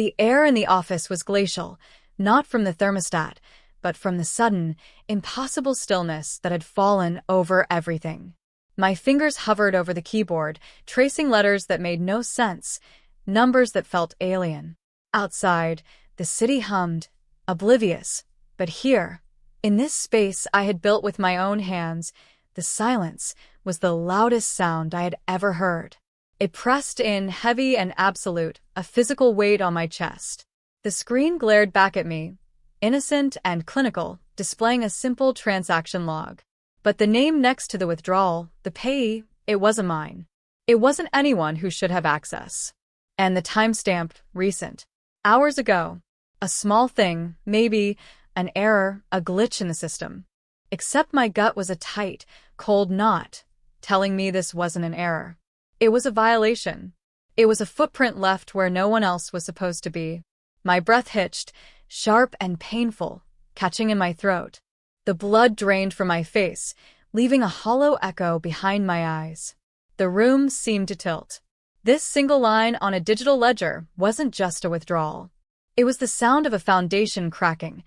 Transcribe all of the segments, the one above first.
The air in the office was glacial, not from the thermostat, but from the sudden, impossible stillness that had fallen over everything. My fingers hovered over the keyboard, tracing letters that made no sense, numbers that felt alien. Outside, the city hummed, oblivious. But here, in this space I had built with my own hands, the silence was the loudest sound I had ever heard. It pressed in, heavy and absolute, a physical weight on my chest. The screen glared back at me, innocent and clinical, displaying a simple transaction log. But the name next to the withdrawal, the payee, it wasn't mine. It wasn't anyone who should have access. And the timestamp, recent. Hours ago. A small thing, maybe, an error, a glitch in the system. Except my gut was a tight, cold knot, telling me this wasn't an error. It was a violation. It was a footprint left where no one else was supposed to be. My breath hitched, sharp and painful, catching in my throat. The blood drained from my face, leaving a hollow echo behind my eyes. The room seemed to tilt. This single line on a digital ledger wasn't just a withdrawal. It was the sound of a foundation cracking,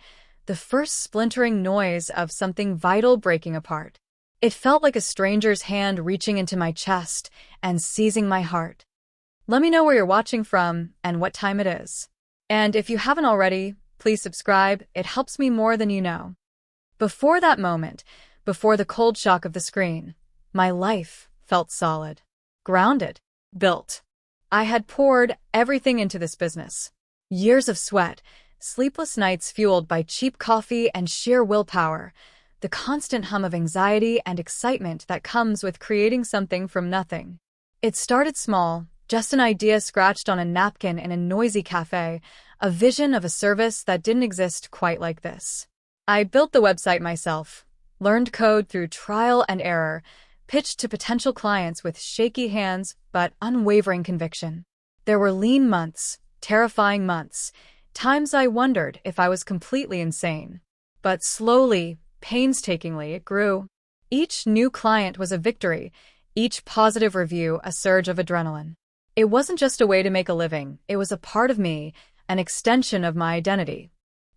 the first splintering noise of something vital breaking apart. It felt like a stranger's hand reaching into my chest and seizing my heart. Let me know where you're watching from and what time it is. And if you haven't already, please subscribe. It helps me more than you know. Before that moment, before the cold shock of the screen, my life felt solid, grounded, built. I had poured everything into this business. Years of sweat, sleepless nights fueled by cheap coffee and sheer willpower, the constant hum of anxiety and excitement that comes with creating something from nothing. It started small, just an idea scratched on a napkin in a noisy cafe, a vision of a service that didn't exist quite like this. I built the website myself, learned code through trial and error, pitched to potential clients with shaky hands but unwavering conviction. There were lean months, terrifying months, times I wondered if I was completely insane. But slowly, painstakingly, it grew. Each new client was a victory, each positive review a surge of adrenaline. It wasn't just a way to make a living, it was a part of me, an extension of my identity.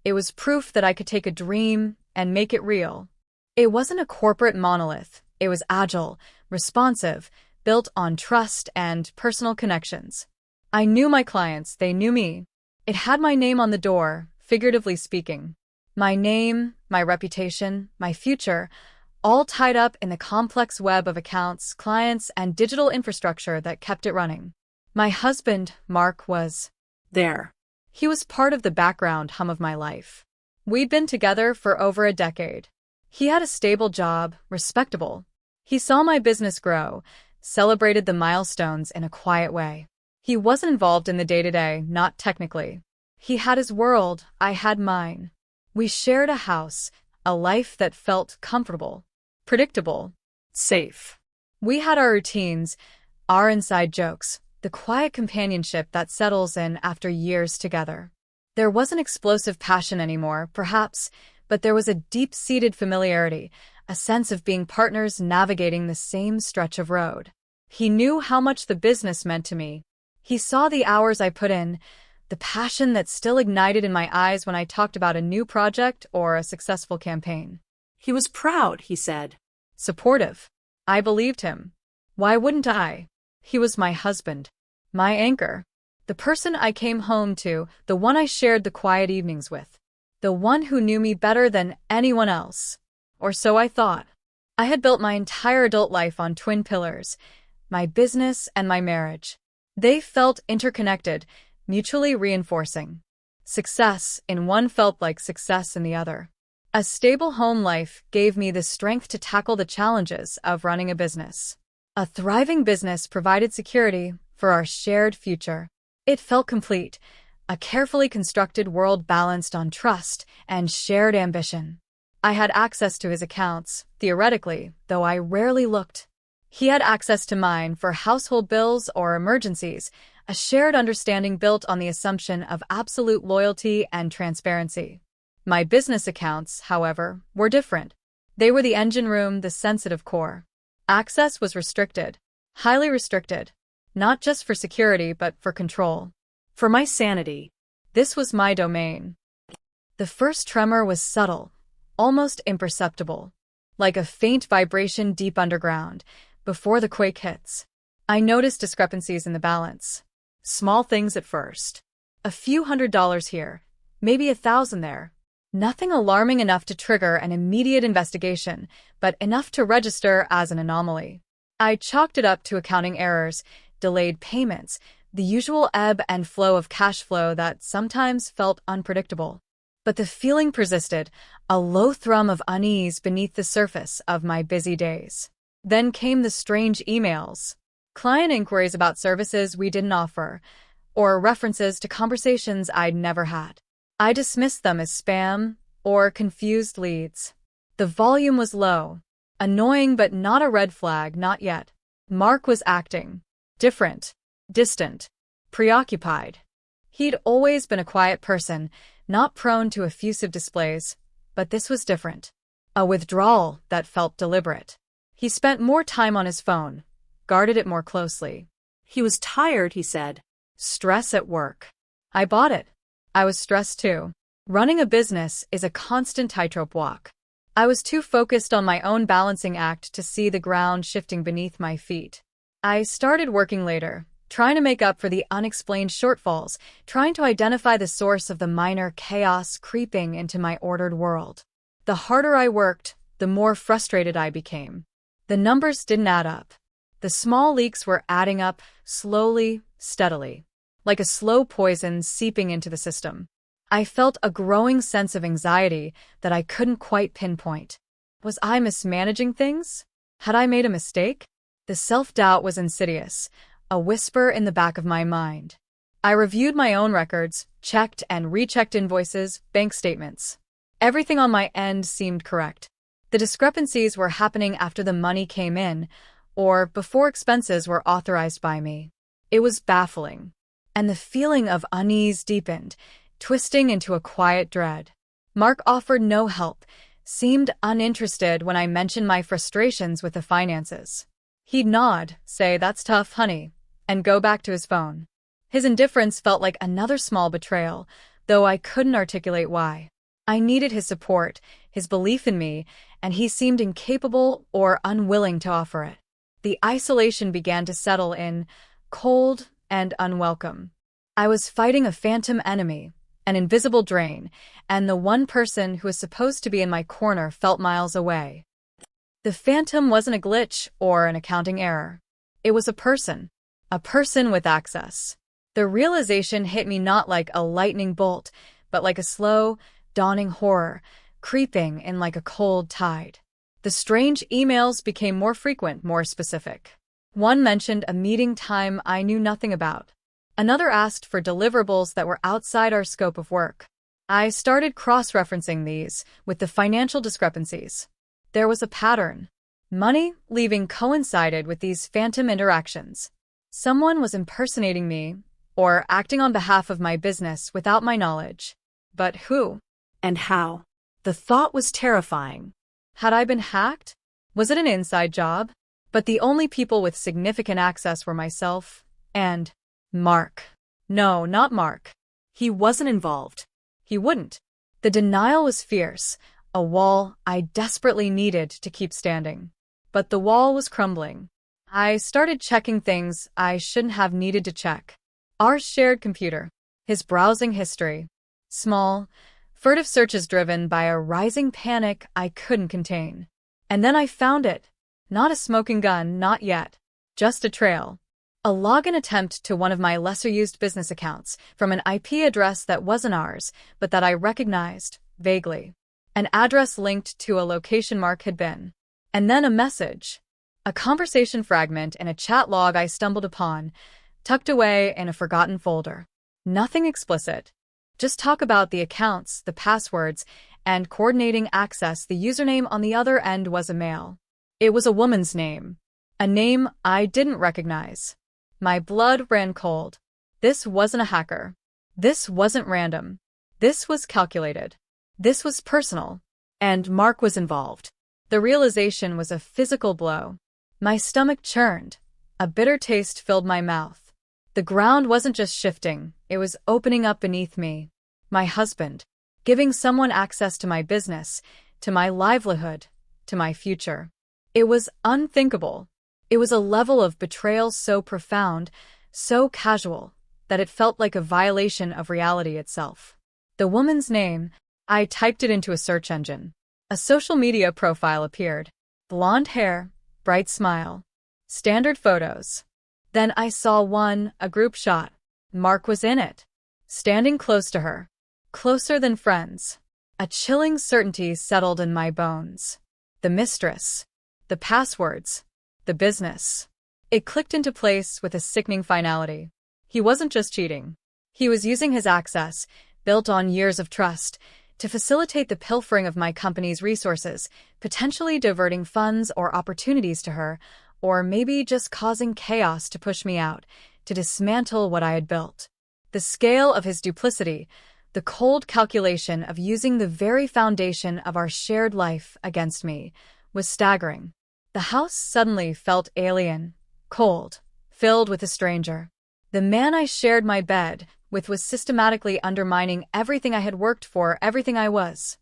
It was proof that I could take a dream and make it real. It wasn't a corporate monolith, it was agile, responsive, built on trust and personal connections. I knew my clients, they knew me. It had my name on the door, figuratively speaking. My name, my reputation, my future, all tied up in the complex web of accounts, clients, and digital infrastructure that kept it running. My husband, Mark, was there. He was part of the background hum of my life. We'd been together for over a decade. He had a stable job, respectable. He saw my business grow, celebrated the milestones in a quiet way. He wasn't involved in the day-to-day, not technically. He had his world, I had mine. We shared a house, a life that felt comfortable, predictable, safe. We had our routines, our inside jokes, the quiet companionship that settles in after years together. There wasn't explosive passion anymore, perhaps, but there was a deep-seated familiarity, a sense of being partners navigating the same stretch of road. He knew how much the business meant to me. He saw the hours I put in, the passion that still ignited in my eyes when I talked about a new project or a successful campaign. He was proud, he said. Supportive. I believed him. Why wouldn't I? He was my husband, my anchor, the person I came home to, the one I shared the quiet evenings with, the one who knew me better than anyone else. Or so I thought. I had built my entire adult life on twin pillars, my business and my marriage. They felt interconnected, mutually reinforcing. Success in one felt like success in the other. A stable home life gave me the strength to tackle the challenges of running a business. A thriving business provided security for our shared future. It felt complete, a carefully constructed world balanced on trust and shared ambition. I had access to his accounts, theoretically, though I rarely looked. He had access to mine for household bills or emergencies, a shared understanding built on the assumption of absolute loyalty and transparency. My business accounts, however, were different. They were the engine room, the sensitive core. Access was restricted, highly restricted, not just for security but for control. For my sanity. This was my domain. The first tremor was subtle, almost imperceptible, like a faint vibration deep underground, before the quake hits. I noticed discrepancies in the balance. Small things at first. A few $100s here, maybe 1,000 there. Nothing alarming enough to trigger an immediate investigation, but enough to register as an anomaly. I chalked it up to accounting errors, delayed payments, the usual ebb and flow of cash flow that sometimes felt unpredictable. But the feeling persisted, a low thrum of unease beneath the surface of my busy days. Then came the strange emails. Client inquiries about services we didn't offer, or references to conversations I'd never had. I dismissed them as spam or confused leads. The volume was low. Annoying but not a red flag, not yet. Mark was acting. Different. Distant. Preoccupied. He'd always been a quiet person, not prone to effusive displays, but this was different. A withdrawal that felt deliberate. He spent more time on his phone, guarded it more closely. He was tired, he said. Stress at work. I bought it. I was stressed too. Running a business is a constant tightrope walk. I was too focused on my own balancing act to see the ground shifting beneath my feet. I started working later, trying to make up for the unexplained shortfalls, trying to identify the source of the minor chaos creeping into my ordered world. The harder I worked, the more frustrated I became. The numbers didn't add up. The small leaks were adding up, slowly, steadily, like a slow poison seeping into the system. I felt a growing sense of anxiety that I couldn't quite pinpoint. Was I mismanaging things? Had I made a mistake? The self-doubt was insidious, a whisper in the back of my mind. I reviewed my own records, checked and rechecked invoices, bank statements. Everything on my end seemed correct. The discrepancies were happening after the money came in, or before expenses were authorized by me. It was baffling. And the feeling of unease deepened, twisting into a quiet dread. Mark offered no help, seemed uninterested when I mentioned my frustrations with the finances. He'd nod, say, "That's tough, honey," and go back to his phone. His indifference felt like another small betrayal, though I couldn't articulate why. I needed his support, his belief in me, and he seemed incapable or unwilling to offer it. The isolation began to settle in, cold and unwelcome. I was fighting a phantom enemy, an invisible drain, and the one person who was supposed to be in my corner felt miles away. The phantom wasn't a glitch or an accounting error. It was a person with access. The realization hit me not like a lightning bolt, but like a slow, dawning horror, creeping in like a cold tide. The strange emails became more frequent, more specific. One mentioned a meeting time I knew nothing about. Another asked for deliverables that were outside our scope of work. I started cross-referencing these with the financial discrepancies. There was a pattern. Money leaving coincided with these phantom interactions. Someone was impersonating me or acting on behalf of my business without my knowledge. But who? And how? The thought was terrifying. Had I been hacked? Was it an inside job? But the only people with significant access were myself and Mark. No, not Mark. He wasn't involved. He wouldn't. The denial was fierce, a wall I desperately needed to keep standing. But the wall was crumbling. I started checking things I shouldn't have needed to check. Our shared computer, his browsing history. Small, furtive searches driven by a rising panic I couldn't contain. And then I found it. Not a smoking gun, not yet. Just a trail. A login attempt to one of my lesser-used business accounts from an IP address that wasn't ours, but that I recognized, vaguely. An address linked to a location Mark had been. And then a message. A conversation fragment in a chat log I stumbled upon, tucked away in a forgotten folder. Nothing explicit. Just talk about the accounts, the passwords, and coordinating access. The username on the other end was a male. It was a woman's name. A name I didn't recognize. My blood ran cold. This wasn't a hacker. This wasn't random. This was calculated. This was personal. And Mark was involved. The realization was a physical blow. My stomach churned. A bitter taste filled my mouth. The ground wasn't just shifting, It was opening up beneath me. My husband. Giving someone access to my business, to my livelihood, to my future. It was unthinkable. It was a level of betrayal so profound, so casual, that it felt like a violation of reality itself. The woman's name, I typed it into a search engine. A social media profile appeared. Blonde hair, bright smile. Standard photos. Then I saw one, a group shot. Mark was in it. Standing close to her. Closer than friends. A chilling certainty settled in my bones. The mistress. The passwords. The business. It clicked into place with a sickening finality. He wasn't just cheating. He was using his access, built on years of trust, to facilitate the pilfering of my company's resources, potentially diverting funds or opportunities to her, or maybe just causing chaos to push me out, to dismantle what I had built. The scale of his duplicity, the cold calculation of using the very foundation of our shared life against me, was staggering. The house suddenly felt alien, cold, filled with a stranger. The man I shared my bed with was systematically undermining everything I had worked for, everything I was.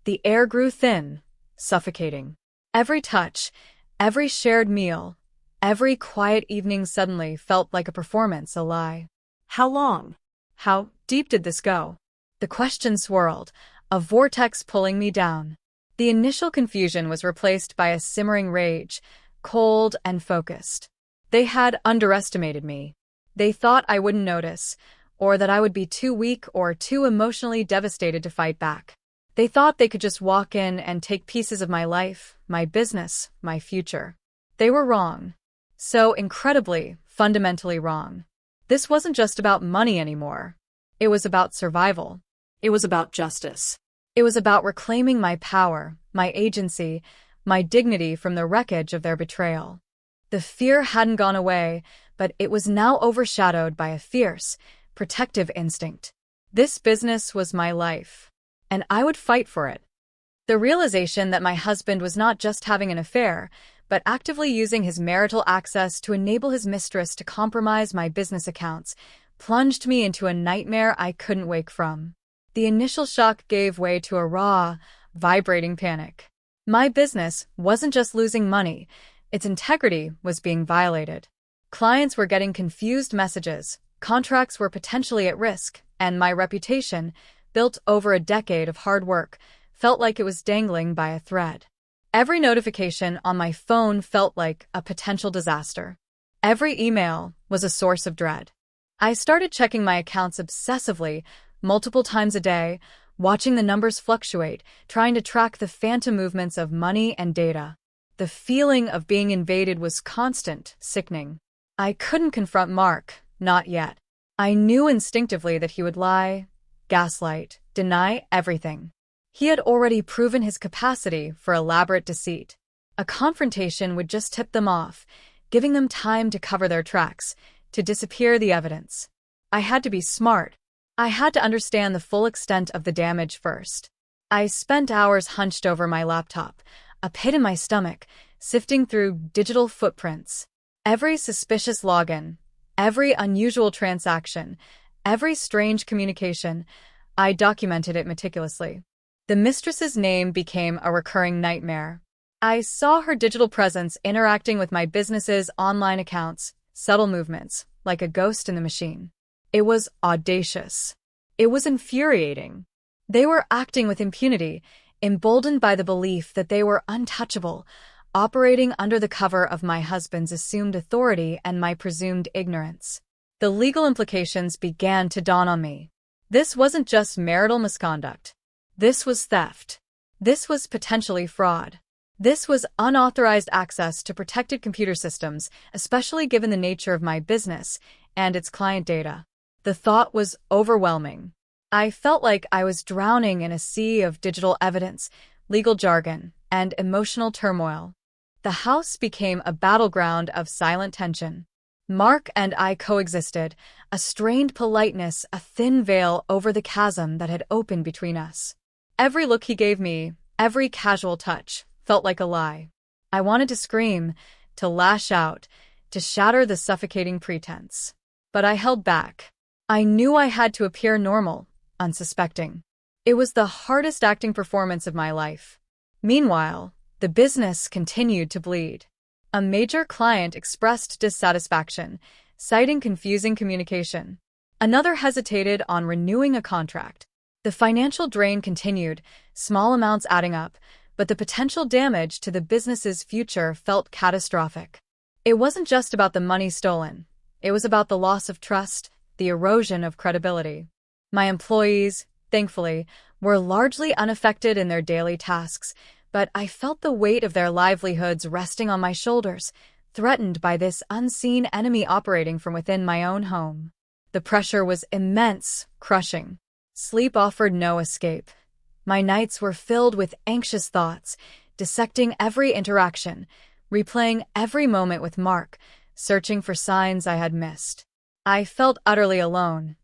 The air grew thin, suffocating. Every touch, every shared meal, every quiet evening suddenly felt like a performance, a lie. How long? How deep did this go? The question swirled, a vortex pulling me down. The initial confusion was replaced by a simmering rage, cold and focused. They had underestimated me. They thought I wouldn't notice, or that I would be too weak or too emotionally devastated to fight back. They thought they could just walk in and take pieces of my life, my business, my future. They were wrong. So incredibly, fundamentally wrong. This wasn't just about money anymore. It was about survival. It was about justice. It was about reclaiming my power, my agency, my dignity from the wreckage of their betrayal. The fear hadn't gone away, but it was now overshadowed by a fierce, protective instinct. This business was my life, and I would fight for it. The realization that my husband was not just having an affair, but actively using his marital access to enable his mistress to compromise my business accounts, plunged me into a nightmare I couldn't wake from. The initial shock gave way to a raw, vibrating panic. My business wasn't just losing money, its integrity was being violated. Clients were getting confused messages, contracts were potentially at risk, and my reputation, built over a decade of hard work, felt like it was dangling by a thread. Every notification on my phone felt like a potential disaster. Every email was a source of dread. I started checking my accounts obsessively, multiple times a day, watching the numbers fluctuate, trying to track the phantom movements of money and data. The feeling of being invaded was constant, sickening. I couldn't confront Mark, not yet. I knew instinctively that he would lie, gaslight, deny everything. He had already proven his capacity for elaborate deceit. A confrontation would just tip them off, giving them time to cover their tracks, to disappear the evidence. I had to be smart. I had to understand the full extent of the damage first. I spent hours hunched over my laptop, a pit in my stomach, sifting through digital footprints. Every suspicious login, every unusual transaction, every strange communication, I documented it meticulously. The mistress's name became a recurring nightmare. I saw her digital presence interacting with my business's online accounts, subtle movements, like a ghost in the machine. It was audacious. It was infuriating. They were acting with impunity, emboldened by the belief that they were untouchable, operating under the cover of my husband's assumed authority and my presumed ignorance. The legal implications began to dawn on me. This wasn't just marital misconduct. This was theft. This was potentially fraud. This was unauthorized access to protected computer systems, especially given the nature of my business and its client data. The thought was overwhelming. I felt like I was drowning in a sea of digital evidence, legal jargon, and emotional turmoil. The house became a battleground of silent tension. Mark and I coexisted, a strained politeness, a thin veil over the chasm that had opened between us. Every look he gave me, every casual touch, felt like a lie. I wanted to scream, to lash out, to shatter the suffocating pretense. But I held back. I knew I had to appear normal, unsuspecting. It was the hardest acting performance of my life. Meanwhile, the business continued to bleed. A major client expressed dissatisfaction, citing confusing communication. Another hesitated on renewing a contract. The financial drain continued, small amounts adding up, but the potential damage to the business's future felt catastrophic. It wasn't just about the money stolen. It was about the loss of trust, the erosion of credibility. My employees, thankfully, were largely unaffected in their daily tasks, but I felt the weight of their livelihoods resting on my shoulders, threatened by this unseen enemy operating from within my own home. The pressure was immense, crushing. Sleep offered no escape. My nights were filled with anxious thoughts, dissecting every interaction, replaying every moment with Mark, searching for signs I had missed. I felt utterly alone,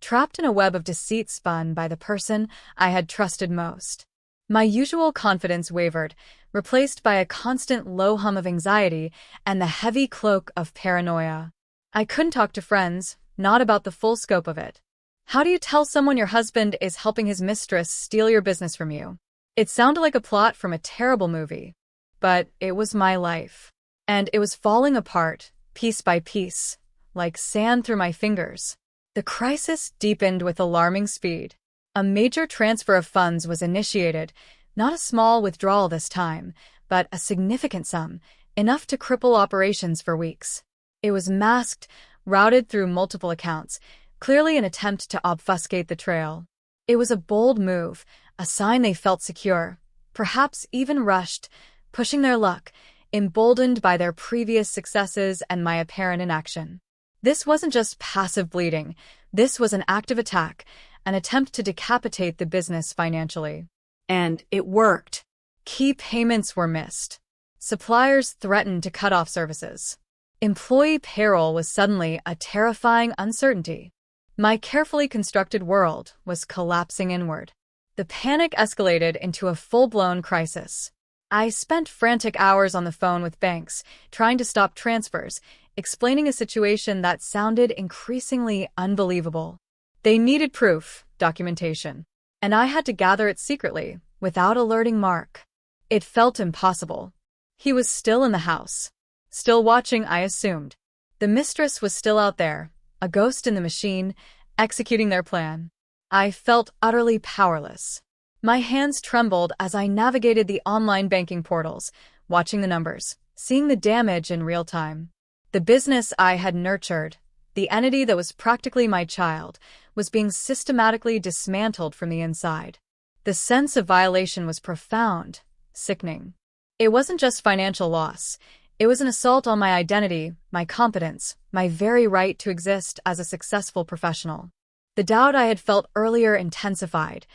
trapped in a web of deceit spun by the person I had trusted most. My usual confidence wavered, replaced by a constant low hum of anxiety and the heavy cloak of paranoia. I couldn't talk to friends, not about the full scope of it. How do you tell someone your husband is helping his mistress steal your business from you? It sounded like a plot from a terrible movie. But it was my life. And it was falling apart, piece by piece, like sand through my fingers. The crisis deepened with alarming speed. A major transfer of funds was initiated, not a small withdrawal this time, but a significant sum, enough to cripple operations for weeks. It was masked, routed through multiple accounts, clearly an attempt to obfuscate the trail. It was a bold move, a sign they felt secure, perhaps even rushed, pushing their luck, emboldened by their previous successes and my apparent inaction. This wasn't just passive bleeding, this was an active attack, an attempt to decapitate the business financially. And it worked. Key payments were missed. Suppliers threatened to cut off services. Employee payroll was suddenly a terrifying uncertainty. My carefully constructed world was collapsing inward. The panic escalated into a full-blown crisis. I spent frantic hours on the phone with banks, trying to stop transfers, explaining a situation that sounded increasingly unbelievable. They needed proof, documentation, and I had to gather it secretly, without alerting Mark. It felt impossible. He was still in the house. Still watching, I assumed. The mistress was still out there, a ghost in the machine, executing their plan. I felt utterly powerless. My hands trembled as I navigated the online banking portals, watching the numbers, seeing the damage in real time. The business I had nurtured, the entity that was practically my child, was being systematically dismantled from the inside. The sense of violation was profound, sickening. It wasn't just financial loss. It was an assault on my identity, my competence, my very right to exist as a successful professional. The doubt I had felt earlier intensified,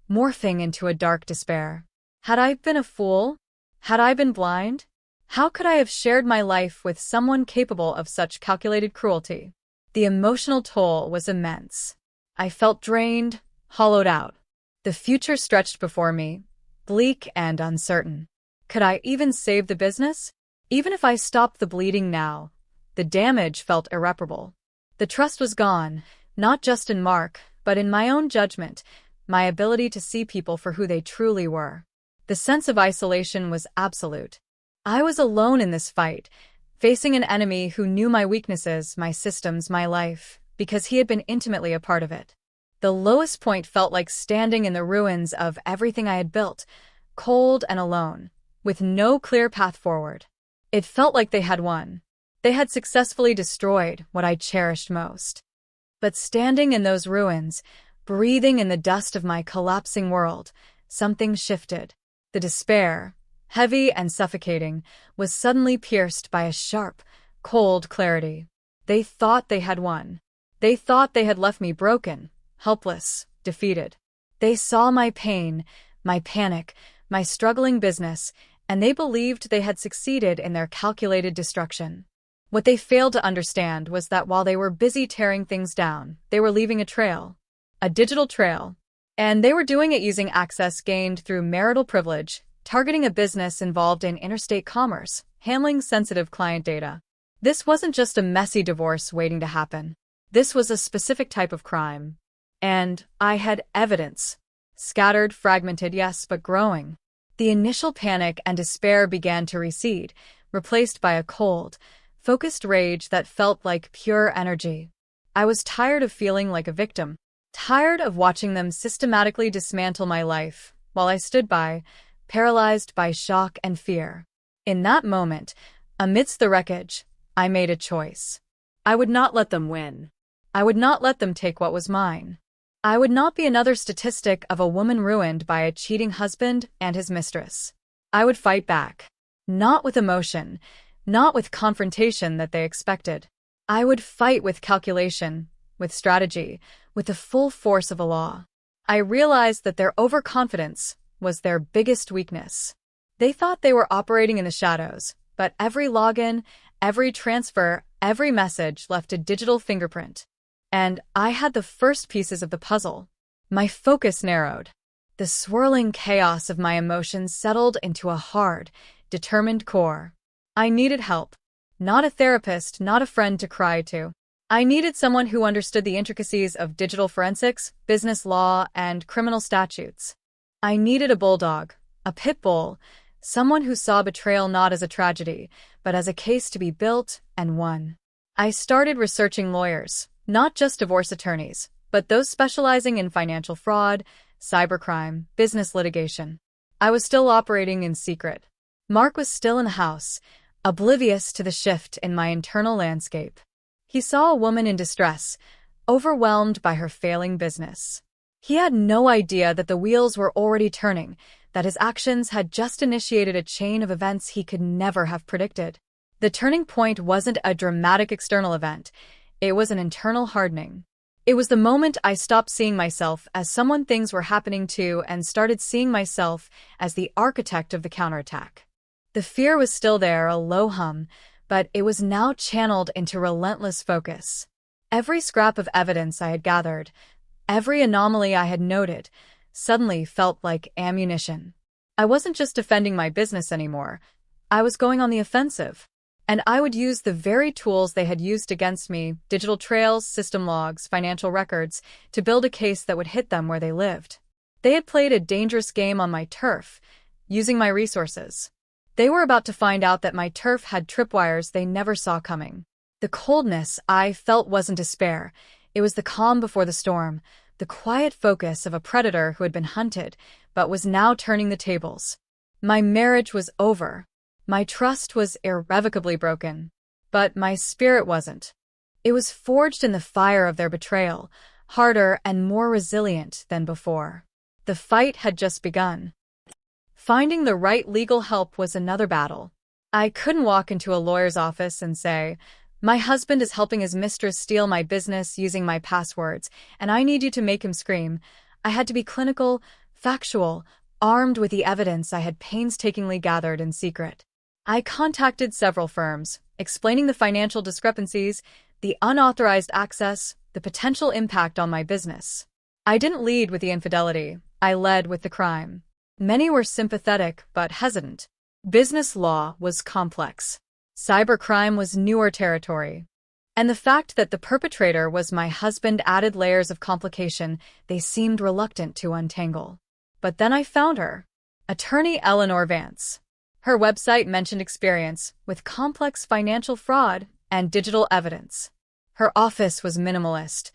morphing into a dark despair. Had I been a fool? Had I been blind? How could I have shared my life with someone capable of such calculated cruelty? The emotional toll was immense. I felt drained, hollowed out. The future stretched before me, bleak and uncertain. Could I even save the business? Even if I stopped the bleeding now, the damage felt irreparable. The trust was gone, not just in Mark, but in my own judgment, my ability to see people for who they truly were. The sense of isolation was absolute. I was alone in this fight, facing an enemy who knew my weaknesses, my systems, my life, because he had been intimately a part of it. The lowest point felt like standing in the ruins of everything I had built, cold and alone, with no clear path forward. It felt like they had won. They had successfully destroyed what I cherished most. But standing in those ruins, breathing in the dust of my collapsing world, something shifted. The despair, heavy and suffocating, was suddenly pierced by a sharp, cold clarity. They thought they had won. They thought they had left me broken, helpless, defeated. They saw my pain, my panic, my struggling business, and they believed they had succeeded in their calculated destruction. What they failed to understand was that while they were busy tearing things down, they were leaving a trail. A digital trail. And they were doing it using access gained through marital privilege, targeting a business involved in interstate commerce, handling sensitive client data. This wasn't just a messy divorce waiting to happen. This was a specific type of crime. And I had evidence. Scattered, fragmented, yes, but growing. The initial panic and despair began to recede, replaced by a cold, focused rage that felt like pure energy. I was tired of feeling like a victim, tired of watching them systematically dismantle my life, while I stood by, paralyzed by shock and fear. In that moment, amidst the wreckage, I made a choice. I would not let them win. I would not let them take what was mine. I would not be another statistic of a woman ruined by a cheating husband and his mistress. I would fight back. Not with emotion, not with confrontation that they expected. I would fight with calculation, with strategy, with the full force of a law. I realized that their overconfidence was their biggest weakness. They thought they were operating in the shadows, but every login, every transfer, every message left a digital fingerprint. And I had the first pieces of the puzzle. My focus narrowed. The swirling chaos of my emotions settled into a hard, determined core. I needed help. Not a therapist, not a friend to cry to. I needed someone who understood the intricacies of digital forensics, business law, and criminal statutes. I needed a bulldog, a pit bull, someone who saw betrayal not as a tragedy, but as a case to be built and won. I started researching lawyers. Not just divorce attorneys, but those specializing in financial fraud, cybercrime, business litigation. I was still operating in secret. Mark was still in the house, oblivious to the shift in my internal landscape. He saw a woman in distress, overwhelmed by her failing business. He had no idea that the wheels were already turning, that his actions had just initiated a chain of events he could never have predicted. The turning point wasn't a dramatic external event. It was an internal hardening. It was the moment I stopped seeing myself as someone things were happening to and started seeing myself as the architect of the counterattack. The fear was still there, a low hum, but it was now channeled into relentless focus. Every scrap of evidence I had gathered, every anomaly I had noted, suddenly felt like ammunition. I wasn't just defending my business anymore. I was going on the offensive. And I would use the very tools they had used against me, digital trails, system logs, financial records, to build a case that would hit them where they lived. They had played a dangerous game on my turf, using my resources. They were about to find out that my turf had tripwires they never saw coming. The coldness I felt wasn't despair. It was the calm before the storm, the quiet focus of a predator who had been hunted, but was now turning the tables. My marriage was over. My trust was irrevocably broken, but my spirit wasn't. It was forged in the fire of their betrayal, harder and more resilient than before. The fight had just begun. Finding the right legal help was another battle. I couldn't walk into a lawyer's office and say, "My husband is helping his mistress steal my business using my passwords, and I need you to make him scream." I had to be clinical, factual, armed with the evidence I had painstakingly gathered in secret. I contacted several firms, explaining the financial discrepancies, the unauthorized access, the potential impact on my business. I didn't lead with the infidelity, I led with the crime. Many were sympathetic but hesitant. Business law was complex. Cybercrime was newer territory. And the fact that the perpetrator was my husband added layers of complication they seemed reluctant to untangle. But then I found her. Attorney Eleanor Vance. Her website mentioned experience with complex financial fraud and digital evidence. Her office was minimalist,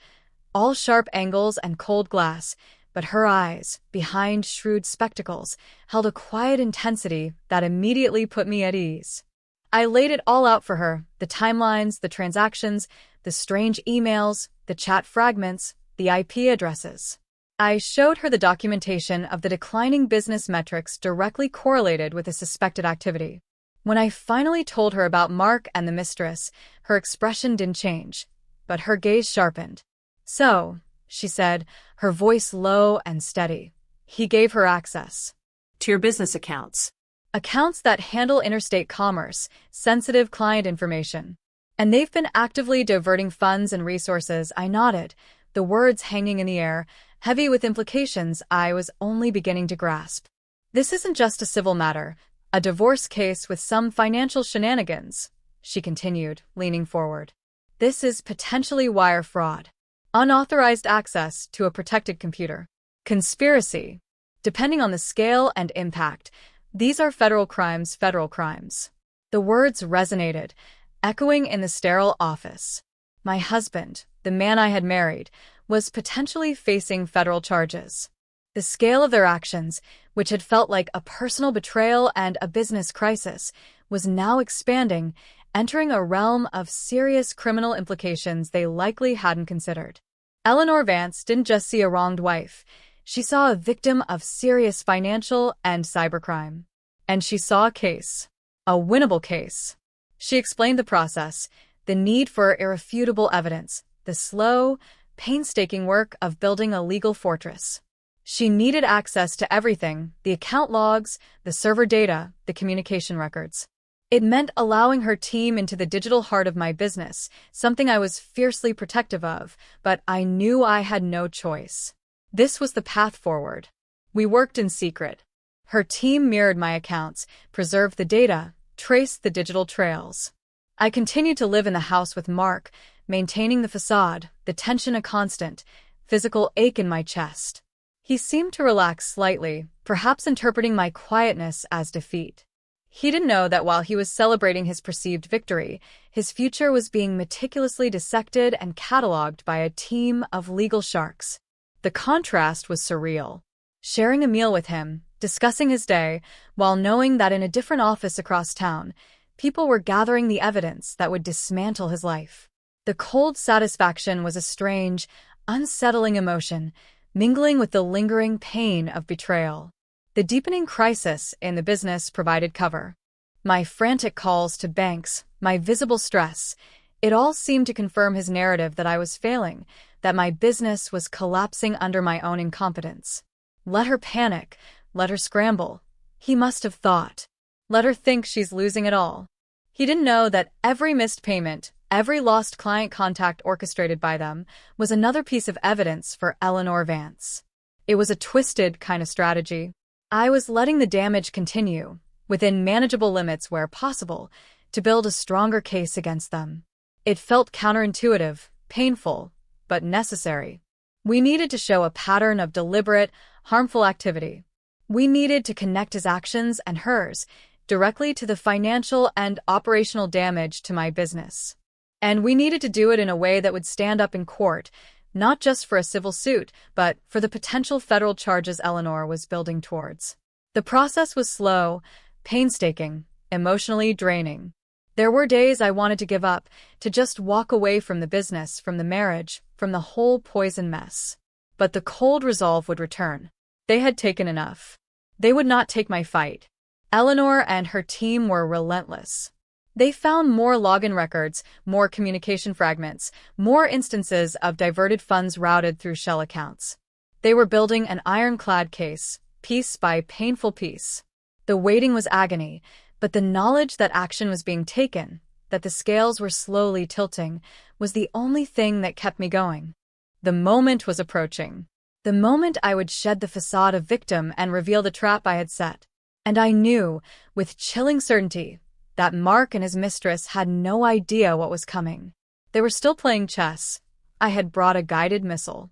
all sharp angles and cold glass, but her eyes, behind shrewd spectacles, held a quiet intensity that immediately put me at ease. I laid it all out for her, the timelines, the transactions, the strange emails, the chat fragments, the IP addresses. I showed her the documentation of the declining business metrics directly correlated with the suspected activity. When I finally told her about Mark and the mistress, her expression didn't change, but her gaze sharpened. "So," she said, her voice low and steady, "he gave her access To your business accounts. accounts that handle interstate commerce, sensitive client information. And they've been actively diverting funds and resources." I nodded, the words hanging in the air, heavy with implications I was only beginning to grasp. "This isn't just a civil matter, a divorce case with some financial shenanigans," she continued, leaning forward. This is potentially wire fraud. Unauthorized access to a protected computer. Conspiracy. Depending on the scale and impact, these are federal crimes, federal crimes. The words resonated, echoing in the sterile office. My husband, the man I had married, was potentially facing federal charges. The scale of their actions, which had felt like a personal betrayal and a business crisis, was now expanding, entering a realm of serious criminal implications they likely hadn't considered. Eleanor Vance didn't just see a wronged wife. She saw a victim of serious financial and cybercrime. And she saw a case. A winnable case. She explained the process, the need for irrefutable evidence, the slow, painstaking work of building a legal fortress. She needed access to everything, the account logs, the server data, the communication records. It meant allowing her team into the digital heart of my business, something I was fiercely protective of, but I knew I had no choice. This was the path forward. We worked in secret. Her team mirrored my accounts, preserved the data, traced the digital trails. I continued to live in the house with Mark, maintaining the facade, the tension a constant, physical ache in my chest. He seemed to relax slightly, perhaps interpreting my quietness as defeat. He didn't know that while he was celebrating his perceived victory, his future was being meticulously dissected and catalogued by a team of legal sharks. The contrast was surreal. Sharing a meal with him, discussing his day, while knowing that in a different office across town, people were gathering the evidence that would dismantle his life. The cold satisfaction was a strange, unsettling emotion, mingling with the lingering pain of betrayal. The deepening crisis in the business provided cover. My frantic calls to banks, my visible stress, it all seemed to confirm his narrative that I was failing, that my business was collapsing under my own incompetence. Let her panic, let her scramble. He must have thought. Let her think she's losing it all. He didn't know that every missed payment, every lost client contact orchestrated by them, was another piece of evidence for Eleanor Vance. It was a twisted kind of strategy. I was letting the damage continue, within manageable limits where possible, to build a stronger case against them. It felt counterintuitive, painful, but necessary. We needed to show a pattern of deliberate, harmful activity. We needed to connect his actions and hers directly to the financial and operational damage to my business. And we needed to do it in a way that would stand up in court, not just for a civil suit, but for the potential federal charges Eleanor was building towards. The process was slow, painstaking, emotionally draining. There were days I wanted to give up, to just walk away from the business, from the marriage, from the whole poison mess. But the cold resolve would return. They had taken enough. They would not take my fight. Eleanor and her team were relentless. They found more login records, more communication fragments, more instances of diverted funds routed through shell accounts. They were building an ironclad case, piece by painful piece. The waiting was agony, but the knowledge that action was being taken, that the scales were slowly tilting, was the only thing that kept me going. The moment was approaching. The moment I would shed the facade of victim and reveal the trap I had set. And I knew, with chilling certainty, that Mark and his mistress had no idea what was coming. They were still playing chess. I had brought a guided missile.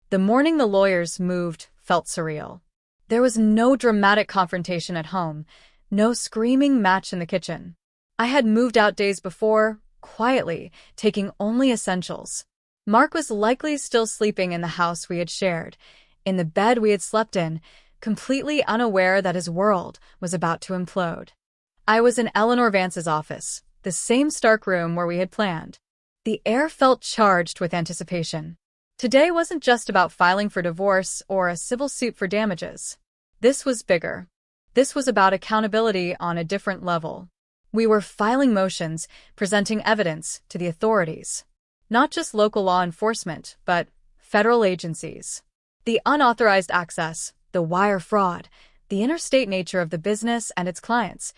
The morning the lawyers moved felt surreal. There was no dramatic confrontation at home, no screaming match in the kitchen. I had moved out days before, quietly, taking only essentials. Mark was likely still sleeping in the house we had shared, in the bed we had slept in, completely unaware that his world was about to implode. I was in Eleanor Vance's office, the same stark room where we had planned. The air felt charged with anticipation. Today wasn't just about filing for divorce or a civil suit for damages. This was bigger. This was about accountability on a different level. We were filing motions, presenting evidence to the authorities. Not just local law enforcement, but federal agencies. The unauthorized access, the wire fraud, the interstate nature of the business and its clients.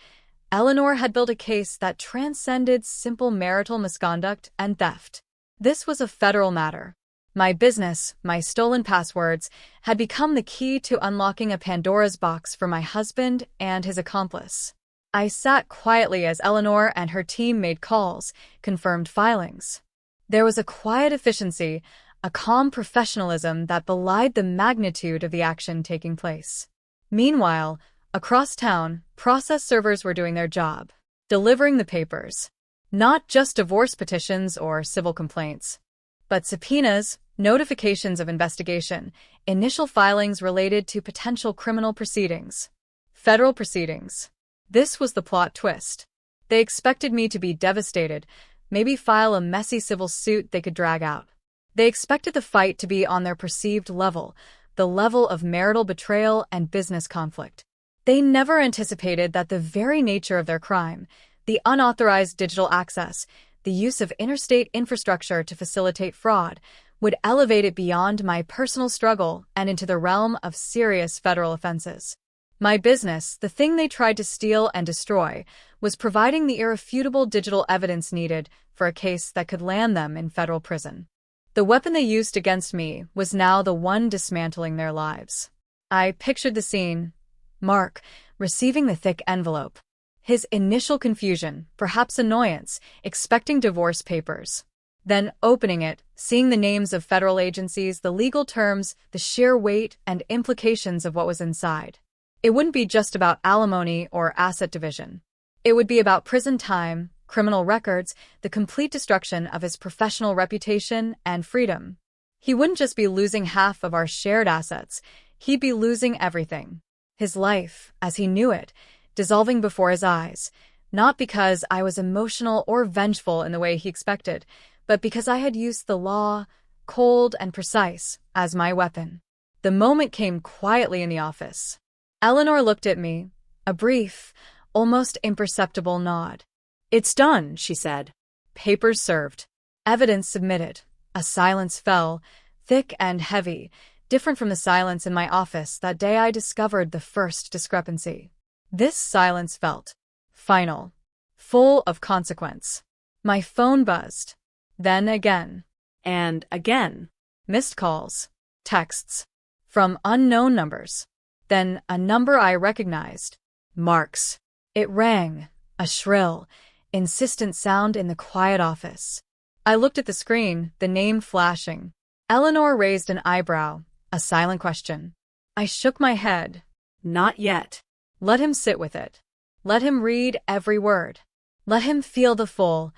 Eleanor had built a case that transcended simple marital misconduct and theft. This was a federal matter. My business, my stolen passwords, had become the key to unlocking a Pandora's box for my husband and his accomplice. I sat quietly as Eleanor and her team made calls, confirmed filings. There was a quiet efficiency, a calm professionalism that belied the magnitude of the action taking place. Meanwhile, across town, process servers were doing their job, delivering the papers. Not just divorce petitions or civil complaints, but subpoenas, notifications of investigation, initial filings related to potential criminal proceedings. Federal proceedings. This was the plot twist. They expected me to be devastated, maybe file a messy civil suit they could drag out. They expected the fight to be on their perceived level, the level of marital betrayal and business conflict. They never anticipated that the very nature of their crime, the unauthorized digital access, the use of interstate infrastructure to facilitate fraud, would elevate it beyond my personal struggle and into the realm of serious federal offenses. My business, the thing they tried to steal and destroy, was providing the irrefutable digital evidence needed for a case that could land them in federal prison. The weapon they used against me was now the one dismantling their lives. I pictured the scene. Mark, receiving the thick envelope. His initial confusion, perhaps annoyance, expecting divorce papers. Then opening it, seeing the names of federal agencies, the legal terms, the sheer weight and implications of what was inside. It wouldn't be just about alimony or asset division. It would be about prison time, criminal records, the complete destruction of his professional reputation and freedom. He wouldn't just be losing half of our shared assets, he'd be losing everything. His life, as he knew it, dissolving before his eyes, not because I was emotional or vengeful in the way he expected, but because I had used the law, cold and precise, as my weapon. The moment came quietly in the office. Eleanor looked at me, a brief, almost imperceptible nod. "It's done," she said. Papers served. Evidence submitted. A silence fell, thick and heavy, different from the silence in my office that day I discovered the first discrepancy. This silence felt final, full of consequence. My phone buzzed. Then again. And again. Missed calls, texts, from unknown numbers. Then a number I recognized. Mark's. It rang, a shrill, insistent sound in the quiet office. I looked at the screen, the name flashing. Eleanor raised an eyebrow, a silent question. I shook my head. Not yet. Let him sit with it. Let him read every word. Let him feel the full,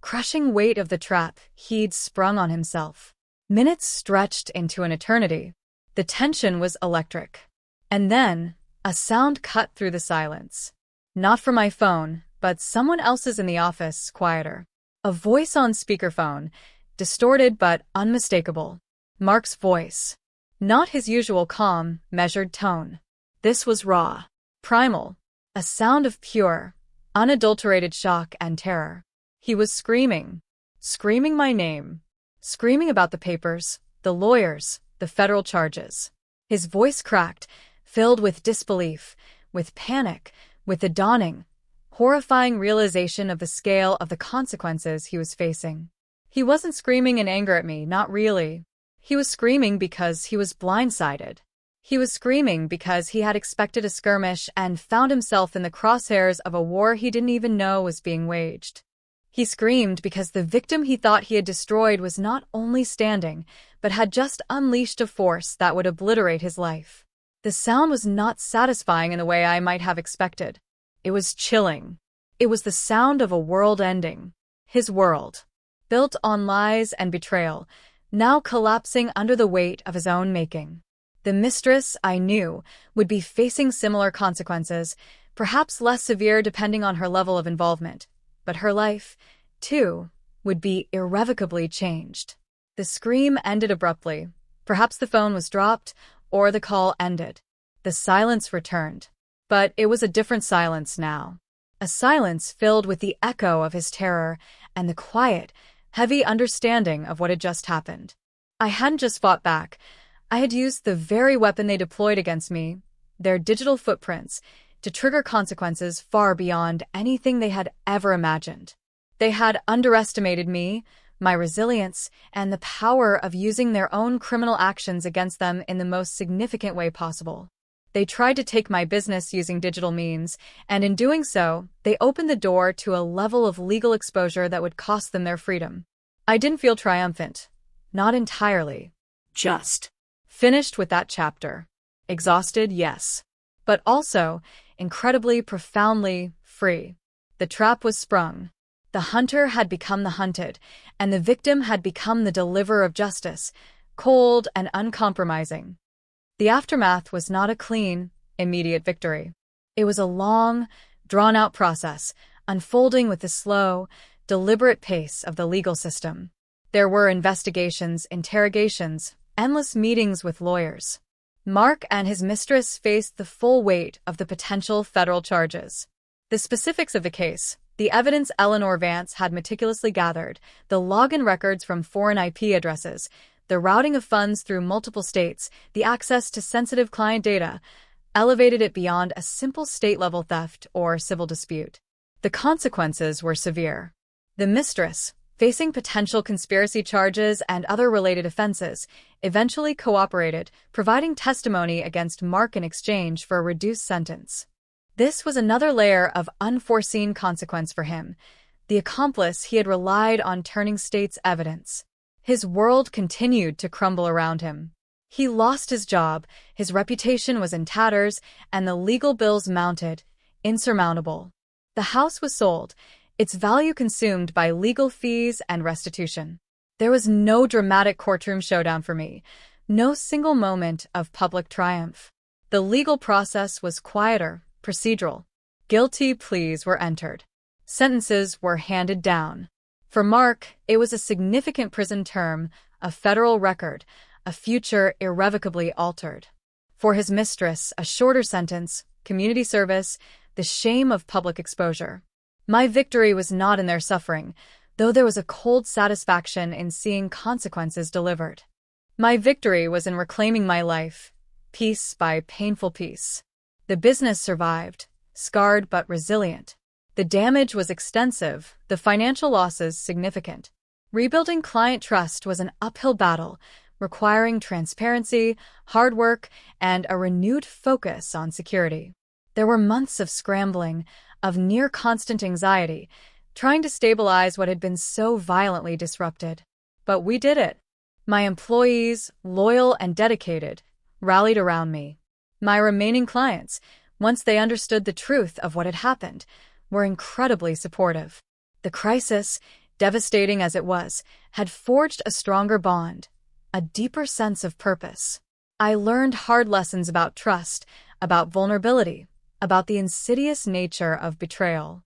crushing weight of the trap he'd sprung on himself. Minutes stretched into an eternity. The tension was electric. And then, a sound cut through the silence. Not from my phone, but someone else's in the office, quieter. A voice on speakerphone, distorted but unmistakable. Mark's voice. Not his usual calm, measured tone. This was raw, primal, a sound of pure, unadulterated shock and terror. He was screaming my name, screaming about the papers, the lawyers, the federal charges. His voice cracked, filled with disbelief, with panic, with the dawning, horrifying realization of the scale of the consequences he was facing. He wasn't screaming in anger at me, not really. He was screaming because he was blindsided. He was screaming because he had expected a skirmish and found himself in the crosshairs of a war he didn't even know was being waged. He screamed because the victim he thought he had destroyed was not only standing, but had just unleashed a force that would obliterate his life. The sound was not satisfying in the way I might have expected. It was chilling. It was the sound of a world ending. His world, built on lies and betrayal, now collapsing under the weight of his own making. The mistress, I knew, would be facing similar consequences, perhaps less severe depending on her level of involvement. But her life, too, would be irrevocably changed. The scream ended abruptly. Perhaps the phone was dropped, or the call ended. The silence returned. But it was a different silence now. A silence filled with the echo of his terror and the quiet, heavy understanding of what had just happened. I hadn't just fought back. I had used the very weapon they deployed against me, their digital footprints, to trigger consequences far beyond anything they had ever imagined. They had underestimated me, my resilience, and the power of using their own criminal actions against them in the most significant way possible. They tried to take my business using digital means, and in doing so, they opened the door to a level of legal exposure that would cost them their freedom. I didn't feel triumphant. Not entirely. Just. Finished with that chapter. Exhausted, yes. But also, incredibly, profoundly free. The trap was sprung. The hunter had become the hunted, and the victim had become the deliverer of justice, cold and uncompromising. The aftermath was not a clean, immediate victory. It was a long, drawn-out process, unfolding with the slow, deliberate pace of the legal system. There were investigations, interrogations, endless meetings with lawyers. Mark and his mistress faced the full weight of the potential federal charges. The specifics of the case, the evidence Eleanor Vance had meticulously gathered, the login records from foreign IP addresses, the routing of funds through multiple states, the access to sensitive client data, elevated it beyond a simple state-level theft or civil dispute. The consequences were severe. The mistress, facing potential conspiracy charges and other related offenses, eventually cooperated, providing testimony against Mark in exchange for a reduced sentence. This was another layer of unforeseen consequence for him. The accomplice he had relied on turning state's evidence. His world continued to crumble around him. He lost his job, his reputation was in tatters, and the legal bills mounted, insurmountable. The house was sold, its value consumed by legal fees and restitution. There was no dramatic courtroom showdown for me, no single moment of public triumph. The legal process was quieter, procedural. Guilty pleas were entered. Sentences were handed down. For Mark, it was a significant prison term, a federal record, a future irrevocably altered. For his mistress, a shorter sentence, community service, the shame of public exposure. My victory was not in their suffering, though there was a cold satisfaction in seeing consequences delivered. My victory was in reclaiming my life, piece by painful piece. The business survived, scarred but resilient. The damage was extensive, the financial losses significant. Rebuilding client trust was an uphill battle, requiring transparency, hard work, and a renewed focus on security. There were months of scrambling, of near-constant anxiety, trying to stabilize what had been so violently disrupted. But we did it. My employees, loyal and dedicated, rallied around me. My remaining clients, once they understood the truth of what had happened, were incredibly supportive. The crisis, devastating as it was, had forged a stronger bond, a deeper sense of purpose. I learned hard lessons about trust, about vulnerability, about the insidious nature of betrayal.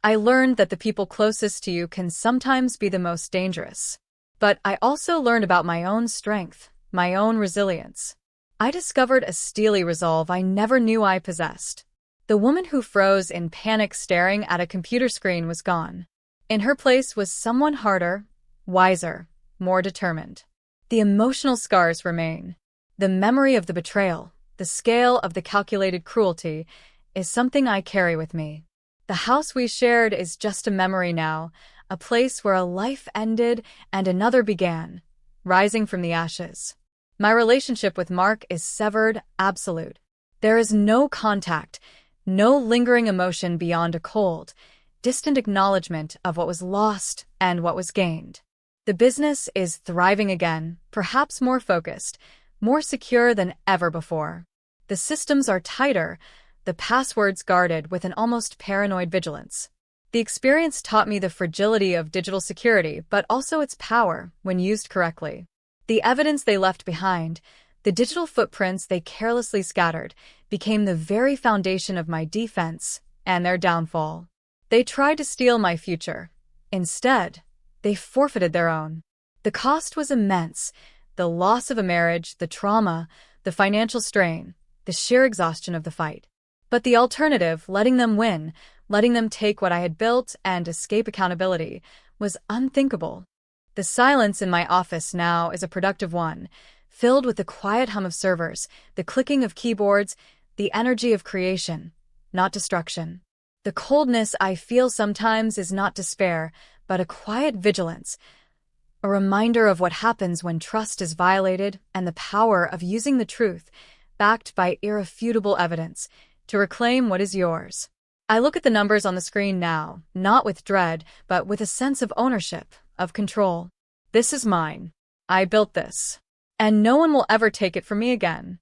I learned that the people closest to you can sometimes be the most dangerous. But I also learned about my own strength, my own resilience. I discovered a steely resolve I never knew I possessed. The woman who froze in panic staring at a computer screen was gone. In her place was someone harder, wiser, more determined. The emotional scars remain. The memory of the betrayal, the scale of the calculated cruelty, is something I carry with me. The house we shared is just a memory now, a place where a life ended and another began, rising from the ashes. My relationship with Mark is severed, absolute. There is no contact, no lingering emotion beyond a cold, distant acknowledgement of what was lost and what was gained. The business is thriving again, perhaps more focused, more secure than ever before. The systems are tighter, the passwords guarded with an almost paranoid vigilance. The experience taught me the fragility of digital security, but also its power when used correctly. The evidence they left behind, the digital footprints they carelessly scattered, became the very foundation of my defense and their downfall. They tried to steal my future. Instead, they forfeited their own. The cost was immense. The loss of a marriage, the trauma, the financial strain, the sheer exhaustion of the fight. But the alternative, letting them win, letting them take what I had built and escape accountability, was unthinkable. The silence in my office now is a productive one, filled with the quiet hum of servers, the clicking of keyboards, the energy of creation, not destruction. The coldness I feel sometimes is not despair, but a quiet vigilance, a reminder of what happens when trust is violated and the power of using the truth, backed by irrefutable evidence, to reclaim what is yours. I look at the numbers on the screen now, not with dread, but with a sense of ownership, of control. This is mine. I built this. And no one will ever take it from me again.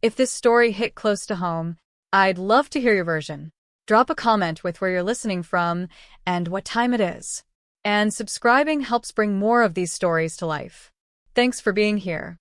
If this story hit close to home, I'd love to hear your version. Drop a comment with where you're listening from and what time it is. And subscribing helps bring more of these stories to life. Thanks for being here.